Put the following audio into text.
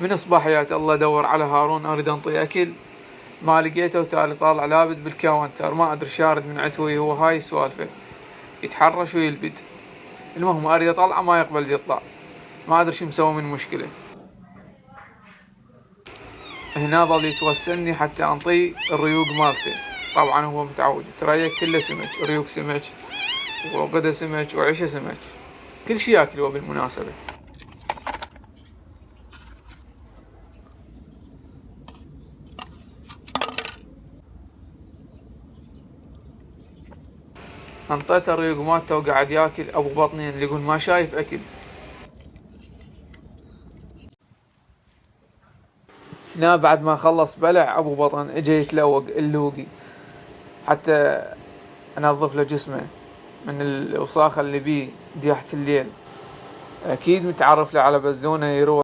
من صباحيات الله ادور على هارون اريد انطيه اكل، ما لقيته، وتالي طالع لابد بالكاونتر، ما ادري شارد من عتوي هو، هاي سوالفه، يتحرش ويلبد. المهم اريد اطلعه ما يقبل يطلع، ما ادري شو مسوي من مشكله. هنا ظل يتوسلني حتى انطيه الريوق مالته. طبعا هو متعود ترى كله سمك، ريوق سمك وغدا سمك وعشاء سمك، كل شي ياكل هو بالمناسبة. انطيته الريوق مالته وقاعد ياكل ابو بطنين، اللي يقول ما شايف اكل. هنا بعد ما خلص بلع ابو بطن اجى يتلوق اللوقي حتى انظف له جسمه من الوساخة اللي بيه دياحة الليل. اكيد متعرف له على بزونة يروح